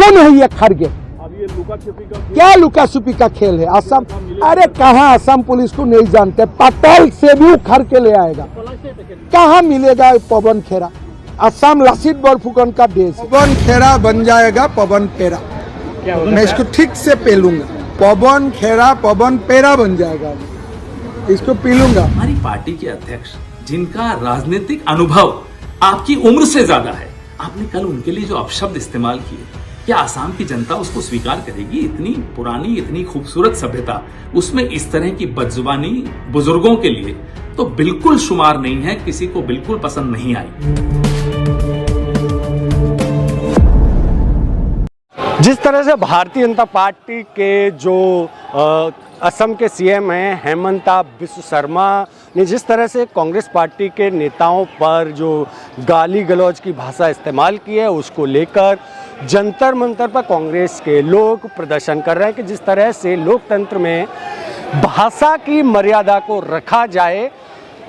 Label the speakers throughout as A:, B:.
A: कौन है ये खड़गे?
B: अब ये लुका छिपी का
A: क्या लुका छुपी का खेल है? असम, अरे कहाँ असम पुलिस को नहीं जानते, पटेल से भी उखड़ के ले आएगा। कहाँ मिलेगा पवन खेड़ा? असम लसित बरफुकन का देश। पवन खेड़ा बन जाएगा पवन पेरा। मैं इसको ठीक से पेलूंगा। पवन खेड़ा पवन पेरा बन जाएगा, इसको पीलूंगा।
C: हमारी पार्टी के अध्यक्ष जिनका राजनीतिक अनुभव आपकी उम्र से ज्यादा है, आपने कल उनके लिए जो अपशब्द इस्तेमाल किए, क्या आसाम की जनता उसको स्वीकार करेगी? इतनी पुरानी, इतनी खूबसूरत सभ्यता, उसमें इस तरह की बदजुबानी बुजुर्गों के लिए तो बिल्कुल शुमार नहीं है, किसी को बिल्कुल पसंद नहीं आई।
D: जिस तरह से भारतीय जनता पार्टी के जो असम के सीएम हैं हेमंता बिस्व शर्मा ने जिस तरह से कांग्रेस पार्टी के नेताओं पर जो गाली गलौज की भाषा इस्तेमाल की है, उसको लेकर जंतर मंतर पर कांग्रेस के लोग प्रदर्शन कर रहे हैं कि जिस तरह से लोकतंत्र में भाषा की मर्यादा को रखा जाए।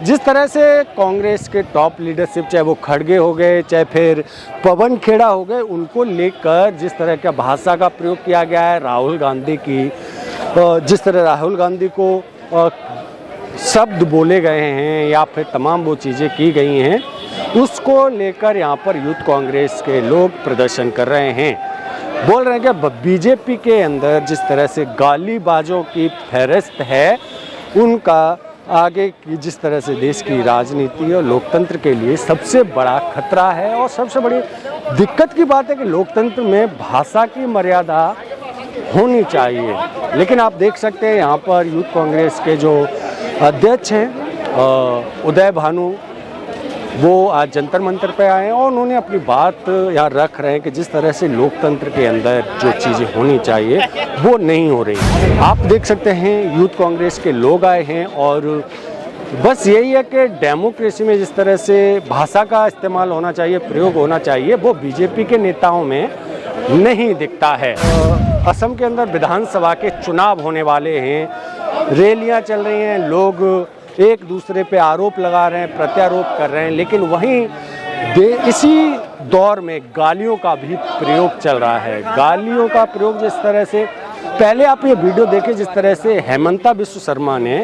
D: जिस तरह से कांग्रेस के टॉप लीडरशिप, चाहे वो खड़गे हो गए, चाहे फिर पवन खेड़ा हो गए, उनको लेकर जिस तरह का भाषा का प्रयोग किया गया है, राहुल गांधी की जिस तरह राहुल गांधी को शब्द बोले गए हैं या फिर तमाम वो चीज़ें की गई हैं, उसको लेकर यहाँ पर यूथ कांग्रेस के लोग प्रदर्शन कर रहे हैं। बोल रहे हैं कि बीजेपी के अंदर जिस तरह से गालीबाजों की फहरिस्त है, उनका आगे की जिस तरह से देश की राजनीति और लोकतंत्र के लिए सबसे बड़ा खतरा है। और सबसे बड़ी दिक्कत की बात है कि लोकतंत्र में भाषा की मर्यादा होनी चाहिए। लेकिन आप देख सकते हैं यहाँ पर यूथ कांग्रेस के जो अध्यक्ष हैं उदय भानु, वो आज जंतर मंतर पे आए हैं और उन्होंने अपनी बात यहाँ रख रहे हैं कि जिस तरह से लोकतंत्र के अंदर जो चीज़ें होनी चाहिए वो नहीं हो रही। आप देख सकते हैं यूथ कांग्रेस के लोग आए हैं और बस यही है कि डेमोक्रेसी में जिस तरह से भाषा का इस्तेमाल होना चाहिए, प्रयोग होना चाहिए, वो बीजेपी के नेताओं में नहीं दिखता है। असम के अंदर विधानसभा के चुनाव होने वाले हैं, रैलियाँ चल रही हैं, लोग एक दूसरे पे आरोप लगा रहे हैं, प्रत्यारोप कर रहे हैं, लेकिन वहीं इसी दौर में गालियों का भी प्रयोग चल रहा है। गालियों का प्रयोग जिस तरह से, पहले आप ये वीडियो देखें जिस तरह से हेमंता बिस्व शर्मा ने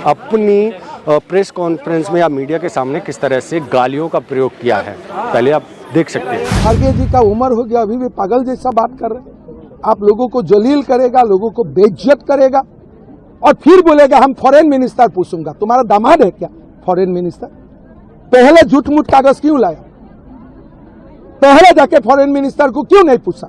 D: अपनी प्रेस कॉन्फ्रेंस में या मीडिया के सामने किस तरह से गालियों का प्रयोग किया है, पहले आप देख सकते हैं।
A: खड़गे जी का उम्र हो गया, अभी भी पागल जैसा बात कर रहे हैं। आप लोगों को जलील करेगा, लोगों को बेइज्जत करेगा और फिर बोलेगा हम फॉरेन मिनिस्टर पूछूंगा। तुम्हारा दामाद है क्या फॉरेन मिनिस्टर? पहले झूठ मूठ कागज क्यों लाया? पहले जाके फॉरेन मिनिस्टर को क्यों नहीं पूछा?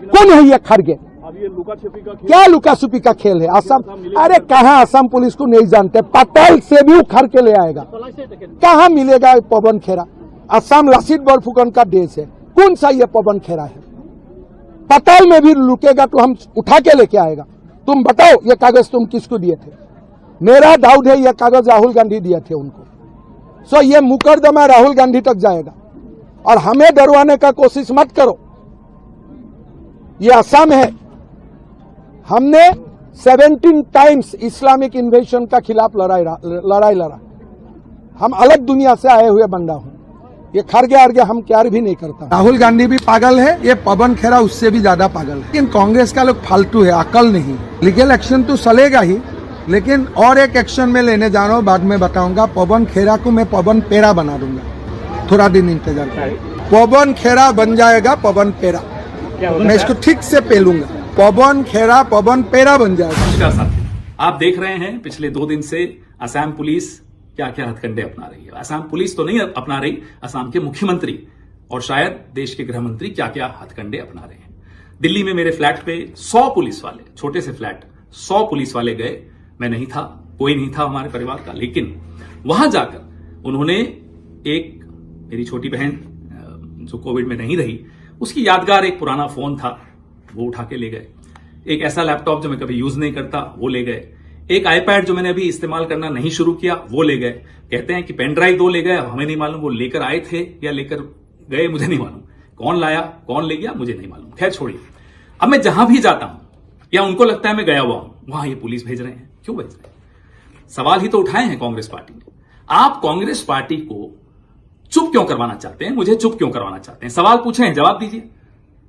A: कौन है ये खड़गे?
B: अब ये लुका छिपी का
A: क्या लुका छुपी का खेल है? असम, अरे कहाँ असम पुलिस को नहीं जानते, पटेल से भी उखड़ के ले आएगा। कहाँ मिलेगा पवन खेड़ा? असम लसित बरफुकन का देश है, कौन सा ये पवन खेड़ा है? पटेल में भी लुकेगा तो हम उठा के लेके आएगा। तुम बताओ ये कागज तुम किसको दिए थे? मेरा डाउट है ये कागज राहुल गांधी दिए थे उनको। सो ये मुकदमा राहुल गांधी तक जाएगा और हमें डरवाने का कोशिश मत करो। ये असम है, हमने 17 टाइम्स इस्लामिक इन्वेजन का खिलाफ लड़ाई लड़ा। हम अलग दुनिया से आए हुए बंदा हूं। ये खड़गे आगे हम प्यार भी नहीं करता। राहुल गांधी भी पागल है, ये पवन खेड़ा उससे भी ज्यादा पागल है। लेकिन कांग्रेस का लोग फालतू है, अकल नहीं। लीगल एक्शन तो चलेगा ही, लेकिन और एक एक्शन में लेने जा रहा हूँ, बाद में बताऊंगा। पवन खेड़ा को मैं पवन पेरा बना दूंगा, थोड़ा दिन इंतजार करें। पवन खेड़ा बन जाएगा पवन पेरा। मैं इसको ठीक से पेलूंगा। पवन खेड़ा पवन पेरा बन जाएगा।
C: नमस्कार साथियों, आप देख रहे हैं पिछले 2 दिन से असम पुलिस क्या क्या हथकंडे अपना रही है। असम पुलिस तो नहीं अपना रही, असम के मुख्यमंत्री और शायद देश के गृह मंत्री क्या क्या हथकंडे अपना रहे हैं। दिल्ली में मेरे फ्लैट पे 100 पुलिस वाले, छोटे से फ्लैट, 100 पुलिस वाले गए। मैं नहीं था, कोई नहीं था हमारे परिवार का, लेकिन वहां जाकर उन्होंने एक, मेरी छोटी बहन जो कोविड में नहीं रही, उसकी यादगार एक पुराना फोन था, वो उठा के ले गए। एक ऐसा लैपटॉप जो मैं कभी यूज नहीं करता, वो ले गए। एक आईपैड जो मैंने अभी इस्तेमाल करना नहीं शुरू किया, वो ले गए। कहते हैं कि पेन ड्राइव 2 ले गए, हमें नहीं मालूम वो लेकर आए थे या लेकर गए, मुझे नहीं मालूम। कौन लाया, कौन ले गया, मुझे नहीं मालूम। खैर छोड़िए। अब मैं जहां भी जाता हूं या उनको लगता है मैं गया हुआ हूं, वहां ये पुलिस भेज रहे हैं। क्यों भेज रहे हैं? सवाल ही तो उठाए हैं कांग्रेस पार्टी ने। आप कांग्रेस पार्टी को चुप क्यों करवाना चाहते हैं? मुझे चुप क्यों करवाना चाहते हैं? सवाल पूछे हैं, जवाब दीजिए।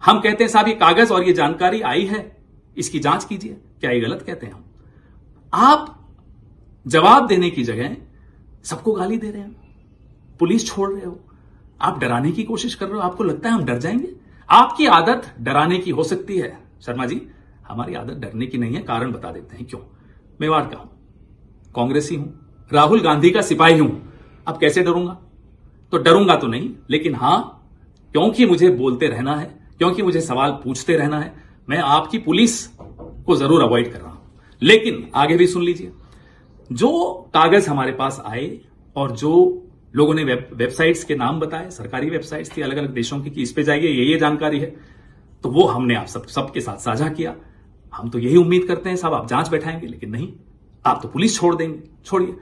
C: हम कहते हैं साहब ये कागज और ये जानकारी आई है, इसकी जांच कीजिए, क्या ये गलत कहते हैं हम? आप जवाब देने की जगह सबको गाली दे रहे हैं, पुलिस छोड़ रहे हो, आप डराने की कोशिश कर रहे हो। आपको लगता है हम डर जाएंगे? आपकी आदत डराने की हो सकती है शर्मा जी, हमारी आदत डरने की नहीं है। कारण बता देते हैं क्यों। मेवाड़ का हूं, कांग्रेसी हूं, राहुल गांधी का सिपाही हूं, अब कैसे डरूंगा? तो डरूंगा तो नहीं, लेकिन हां, क्योंकि मुझे बोलते रहना है, क्योंकि मुझे सवाल पूछते रहना है, मैं आपकी पुलिस को जरूर अवॉइड कर रहा हूं। लेकिन आगे भी सुन लीजिए, जो कागज हमारे पास आए और जो लोगों ने वेबसाइट्स के नाम बताए, सरकारी वेबसाइट्स थी अलग अलग देशों की, कि इस पे जाइए, ये जानकारी है, तो वो हमने आप सबके साथ साझा किया। हम तो यही उम्मीद करते हैं साहब आप जांच बैठाएंगे, लेकिन नहीं, आप तो पुलिस छोड़ देंगे। छोड़िए,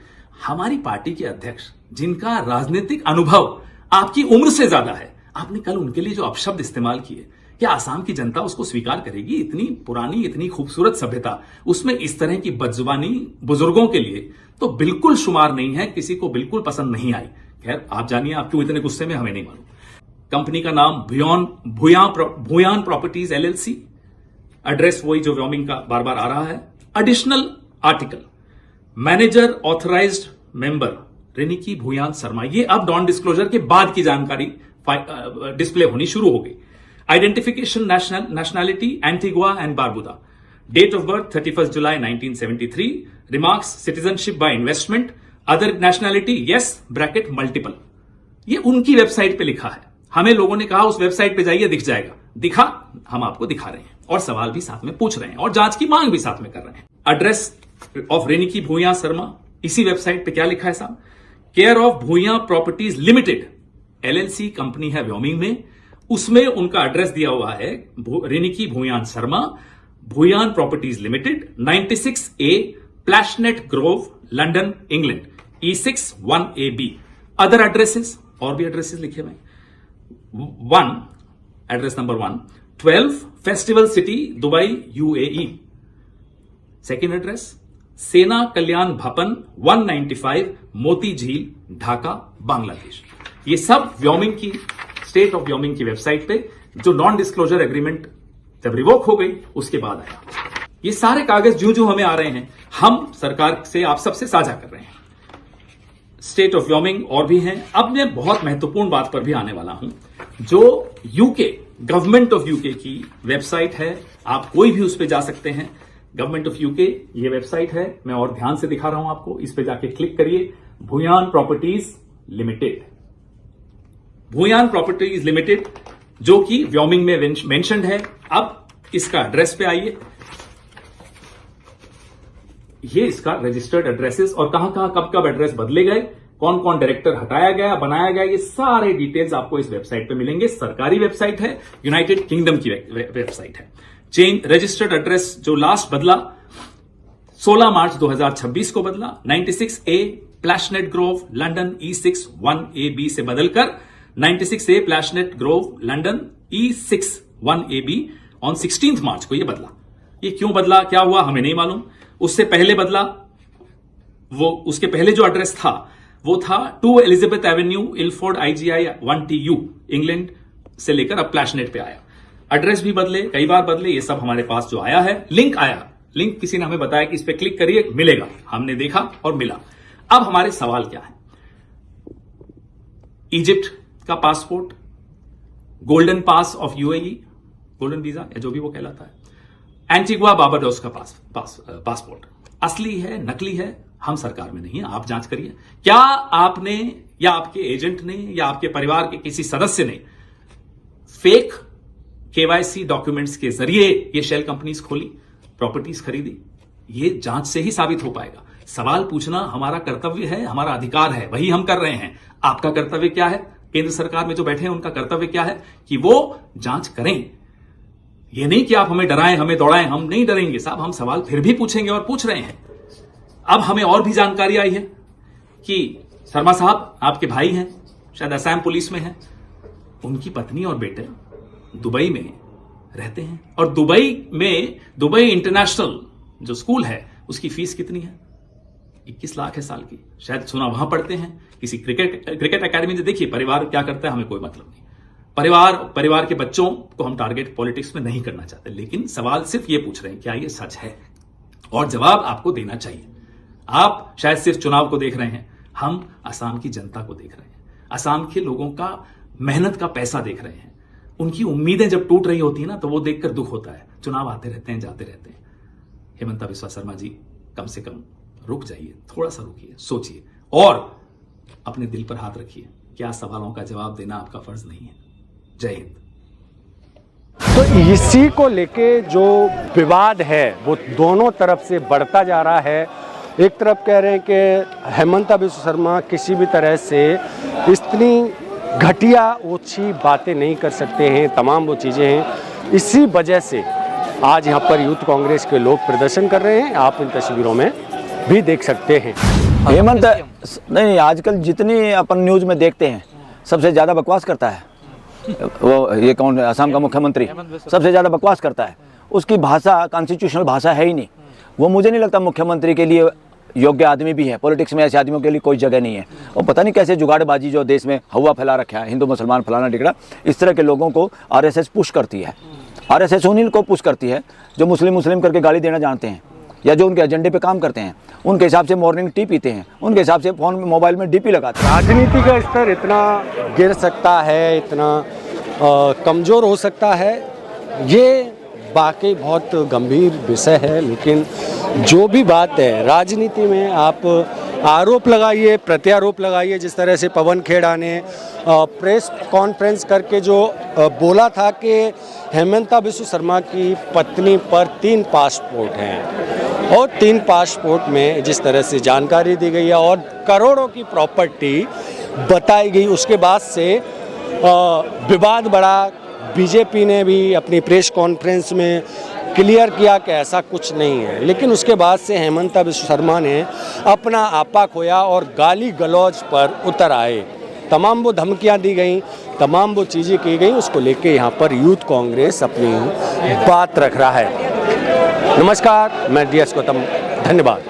C: हमारी पार्टी के अध्यक्ष जिनका राजनीतिक अनुभव आपकी उम्र से ज्यादा है, आपने कल उनके लिए जो अपशब्द इस्तेमाल किए, क्या आसाम की जनता उसको स्वीकार करेगी? इतनी पुरानी, इतनी खूबसूरत सभ्यता, उसमें इस तरह की बदजुबानी बुजुर्गों के लिए तो बिल्कुल शुमार नहीं है, किसी को बिल्कुल पसंद नहीं आई। खैर, आप जानिए आप क्यों इतने गुस्से में, हमें नहीं मालूम। कंपनी का नाम भूयान प्रॉपर्टीज LLC, एड्रेस वही जो व्योमिंग का बार बार आ रहा है। Additional article, manager authorised member Riniki Bhuyan Sharma, ये अब नॉन डिस्क्लोजर के बाद की जानकारी डिस्प्ले होनी शुरू हो गई। Identification, nationality Antigua and Barbuda, date of birth 31 July 1973, remarks citizenship by investment, other nationality yes bracket multiple. ये उनकी वेबसाइट पे लिखा है, हमें लोगों ने कहा उस वेबसाइट पे जाइए, दिख जाएगा। दिखा, हम आपको दिखा रहे हैं और सवाल भी साथ में पूछ रहे हैं और जांच की मांग भी साथ में कर रहे हैं। एड्रेस ऑफ रेनिकी भूया शर्मा, इसी वेबसाइट पे क्या लिखा है साहब? Care of Bhuyan properties limited LLC company है व्योमिंग में, उसमें उनका एड्रेस दिया हुआ है Riniki Bhuyan Sharma, Bhuyan properties limited, 96A Plashet grove, London, England, E6 1AB। Other addresses, और भी एड्रेसेस लिखे हुए। Address number 1, 12 festival city, Dubai, UAE। Second address, Sena Kalyan भवन, 195 मोती झील, ढाका, बांग्लादेश। ये सब व्योमिंग की, स्टेट ऑफ व्योमिंग की वेबसाइट पे, जो नॉन डिस्क्लोजर एग्रीमेंट जब रिवोक हो गई उसके बाद आया। ये सारे कागज जो हमें आ रहे हैं, हम सरकार से, आप सबसे साझा कर रहे हैं। स्टेट ऑफ व्योमिंग और भी हैं। अब मैं बहुत महत्वपूर्ण बात पर भी आने वाला हूं, जो यूके, गवर्नमेंट ऑफ यूके की वेबसाइट है, आप कोई भी उस पर जा सकते हैं। गवर्नमेंट ऑफ यूके ये वेबसाइट है, मैं और ध्यान से दिखा रहा हूं आपको, इस पे जाके क्लिक करिए, Bhuyan properties limited, Bhuyan properties limited, जो कि व्योमिंग में मेंशन्ड है। अब इसका एड्रेस पे आइए, ये इसका रजिस्टर्ड एड्रेसेस और कहां कहां कब कब एड्रेस बदले गए, कौन कौन डायरेक्टर हटाया गया, बनाया गया, ये सारे डिटेल्स आपको इस वेबसाइट पे मिलेंगे। सरकारी वेबसाइट है, यूनाइटेड किंगडम की वेबसाइट है। चेंज रजिस्टर्ड एड्रेस जो लास्ट बदला 16 मार्च 2026 को बदला, 96A Plashet grove, London, E6 1AB से बदलकर 96A Plashet grove, London, E6 1AB on 16 March को ये बदला। ये क्यों बदला, क्या हुआ, हमें नहीं मालूम। उससे पहले बदला, वो उसके पहले जो एड्रेस था वो था 2 Elizabeth avenue, Ilford, IGI 1TU, England से लेकर अब प्लैशनेट पे आया। एड्रेस भी बदले, कई बार बदले, ये सब हमारे पास जो आया है। लिंक आया, लिंक किसी ने हमें बताया कि इस पे क्लिक करिए, मिलेगा, हमने देखा और मिला। अब हमारे सवाल क्या है? इजिप्ट का passport, Golden Pass of UAE, golden visa या जो भी वो कहलाता है, एंटीगुआ बारबाडोस का पासपोर्ट असली है, नकली है, हम सरकार में नहीं है, आप जांच करिए। क्या आपने या आपके एजेंट ने या आपके परिवार के किसी सदस्य ने फेक KYC डॉक्यूमेंट्स के जरिए ये शेल कंपनीज खोली, प्रॉपर्टीज खरीदी? ये जांच से ही साबित हो पाएगा। सवाल पूछना हमारा कर्तव्य है, हमारा अधिकार है, वही हम कर रहे हैं। आपका कर्तव्य क्या है? केंद्र सरकार में जो बैठे हैं उनका कर्तव्य क्या है कि वो जांच करें। ये नहीं कि आप हमें डराएं, हमें दौड़ाएं, हम नहीं डरेंगे साहब, हम सवाल फिर भी पूछेंगे और पूछ रहे हैं। अब हमें और भी जानकारी आई है कि शर्मा साहब आपके भाई हैं, शायद असम पुलिस में हैं, उनकी पत्नी और बेटे दुबई में रहते हैं और दुबई में दुबई इंटरनेशनल जो स्कूल है उसकी फीस कितनी है? 21 लाख है साल की। शायद सुना वहां पढ़ते हैं किसी क्रिकेट एकेडमी में। देखिए परिवार क्या करता है हमें कोई मतलब नहीं। परिवार के बच्चों को हम टारगेट पॉलिटिक्स में नहीं करना चाहते, लेकिन सवाल सिर्फ ये पूछ रहे हैं क्या ये सच है, और जवाब आपको देना चाहिए। आप शायद सिर्फ चुनाव को देख रहे हैं, हम असम की जनता को देख रहे हैं, असम के लोगों का मेहनत का पैसा देख रहे हैं। उनकी उम्मीदें जब टूट रही होती है ना, तो वो देखकर दुख होता है। चुनाव आते रहते हैं, जाते रहते हैं। हेमंता बिस्वा शर्मा जी, कम से कम रुक जाइए, थोड़ा सा रुकिए, सोचिए और अपने दिल पर हाथ रखिए। क्या सवालों का जवाब देना आपका फर्ज नहीं है? जय हिंद।
D: तो इसी को लेके जो विवाद है वो दोनों तरफ से बढ़ता जा रहा है। एक तरफ कह रहे हैं कि हेमंता बिस्वा शर्मा किसी भी तरह से इतनी घटिया ओछी बातें नहीं कर सकते हैं, तमाम वो चीज़ें हैं। इसी वजह से आज यहाँ पर यूथ कांग्रेस के लोग प्रदर्शन कर रहे हैं, आप इन तस्वीरों में भी देख सकते हैं।
E: हेमंत नहीं, आजकल जितनी अपन न्यूज़ में देखते हैं सबसे ज़्यादा बकवास करता है वो, ये कौन, असम का मुख्यमंत्री सबसे ज़्यादा बकवास करता है। उसकी भाषा कॉन्स्टिट्यूशनल भाषा है ही नहीं। वो मुझे नहीं लगता मुख्यमंत्री के लिए योग्य आदमी भी है। पॉलिटिक्स में ऐसे आदमियों के लिए कोई जगह नहीं है। और पता नहीं कैसे जुगाड़बाजी जो देश में हवा फैला रखा है, हिंदू मुसलमान फलाना टिकड़ा, इस तरह के लोगों को आरएसएस पुश करती है। आरएसएस उन्हीं को पुश करती है जो मुस्लिम करके गाली देना जानते हैं या जो उनके एजेंडे पे काम करते हैं। उनके हिसाब से मॉर्निंग टी पीते हैं, उनके हिसाब से फोन मोबाइल में डीपी लगाते हैं।
D: राजनीति का स्तर इतना गिर सकता है, इतना कमज़ोर हो सकता है, ये वाकई बहुत गंभीर विषय है। लेकिन जो भी बात है राजनीति में, आप आरोप लगाइए, प्रत्यारोप लगाइए। जिस तरह से पवन खेड़ा ने प्रेस कॉन्फ्रेंस करके जो बोला था कि हेमंता बिस्वा शर्मा की पत्नी पर 3 पासपोर्ट हैं और 3 पासपोर्ट में जिस तरह से जानकारी दी गई है और करोड़ों की प्रॉपर्टी बताई गई, उसके बाद से विवाद बढ़ा। बीजेपी ने भी अपनी प्रेस कॉन्फ्रेंस में क्लियर किया कि ऐसा कुछ नहीं है, लेकिन उसके बाद से हेमंता बिस्वा शर्मा ने अपना आपा खोया और गाली गलौज पर उतर आए। तमाम वो धमकियां दी गई, तमाम वो चीज़ें की गई, उसको लेके यहाँ पर यूथ कांग्रेस अपनी बात रख रहा है। नमस्कार, मैं DS गौतम, धन्यवाद।